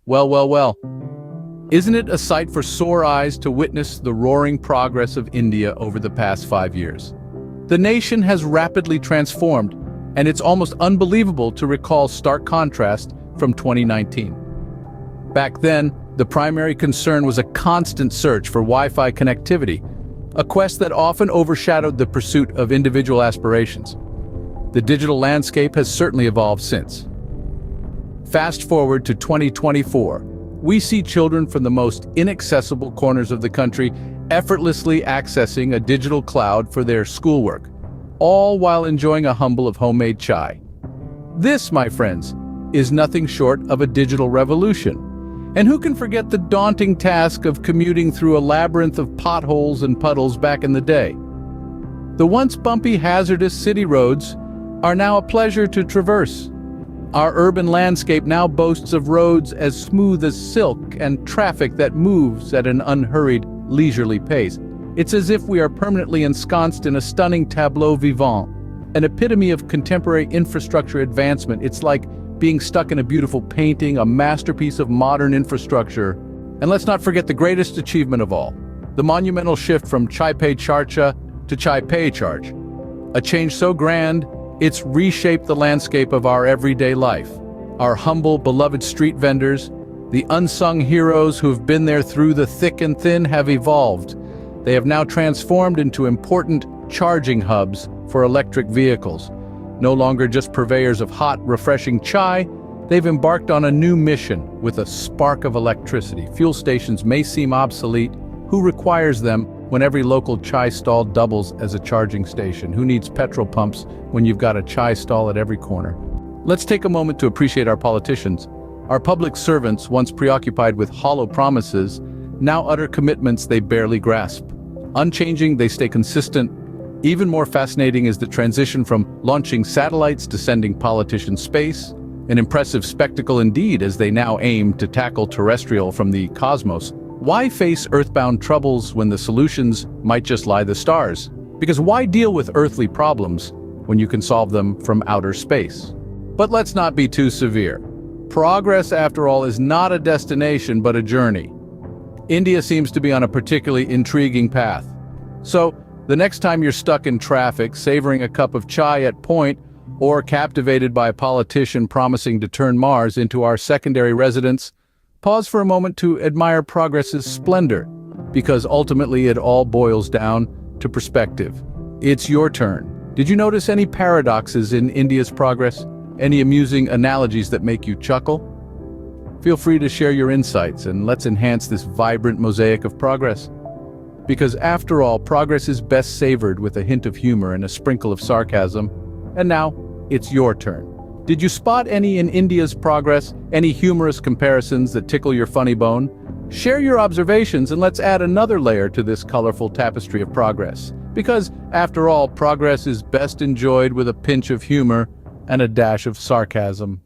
Well, well, well. Isn't it a sight for sore eyes to witness the roaring progress of India over the past 5 years? The nation has rapidly transformed, and it's almost unbelievable to recall stark contrast from 2019. Back then, the primary concern was a constant search for Wi-Fi connectivity, a quest that often overshadowed the pursuit of individual aspirations. The digital landscape has certainly evolved since. Fast forward to 2024, we see children from the most inaccessible corners of the country effortlessly accessing a digital cloud for their schoolwork, all while enjoying a humble of homemade chai. This, my friends, is nothing short of a digital revolution. And who can forget the daunting task of commuting through a labyrinth of potholes and puddles back in the day? The once bumpy, hazardous city roads are now a pleasure to traverse. Our urban landscape now boasts of roads as smooth as silk and traffic that moves at an unhurried, leisurely pace. It's as if we are permanently ensconced in a stunning tableau vivant, an epitome of contemporary infrastructure advancement. It's like being stuck in a beautiful painting, a masterpiece of modern infrastructure. And let's not forget the greatest achievement of all, the monumental shift from Chai Pay Charcha to Chai Pay Charge. A change so grand, it's reshaped the landscape of our everyday life. Our humble, beloved street vendors, the unsung heroes who've been there through the thick and thin, have evolved. They have now transformed into important charging hubs for electric vehicles. No longer just purveyors of hot, refreshing chai, they've embarked on a new mission with a spark of electricity. Fuel stations may seem obsolete. Who requires them when every local chai stall doubles as a charging station? Who needs petrol pumps when you've got a chai stall at every corner? Let's take a moment to appreciate our politicians. Our public servants, once preoccupied with hollow promises, now utter commitments they barely grasp. Unchanging, they stay consistent. Even more fascinating is the transition from launching satellites to sending politicians space, an impressive spectacle indeed as they now aim to tackle terrestrial from the cosmos. Why face earthbound troubles when the solutions might just lie the stars? Because why deal with earthly problems when you can solve them from outer space? But let's not be too severe. Progress, after all, is not a destination but a journey. India seems to be on a particularly intriguing path. So, the next time you're stuck in traffic, savoring a cup of chai at Point, or captivated by a politician promising to turn Mars into our secondary residence, pause for a moment to admire progress's splendor, because ultimately it all boils down to perspective. It's your turn. Did you notice any paradoxes in India's progress? Any amusing analogies that make you chuckle? Feel free to share your insights, and let's enhance this vibrant mosaic of progress. Because after all, progress is best savored with a hint of humor and a sprinkle of sarcasm. And now, it's your turn. Did you spot any in India's progress, any humorous comparisons that tickle your funny bone? Share your observations and let's add another layer to this colorful tapestry of progress. Because, after all, progress is best enjoyed with a pinch of humor and a dash of sarcasm.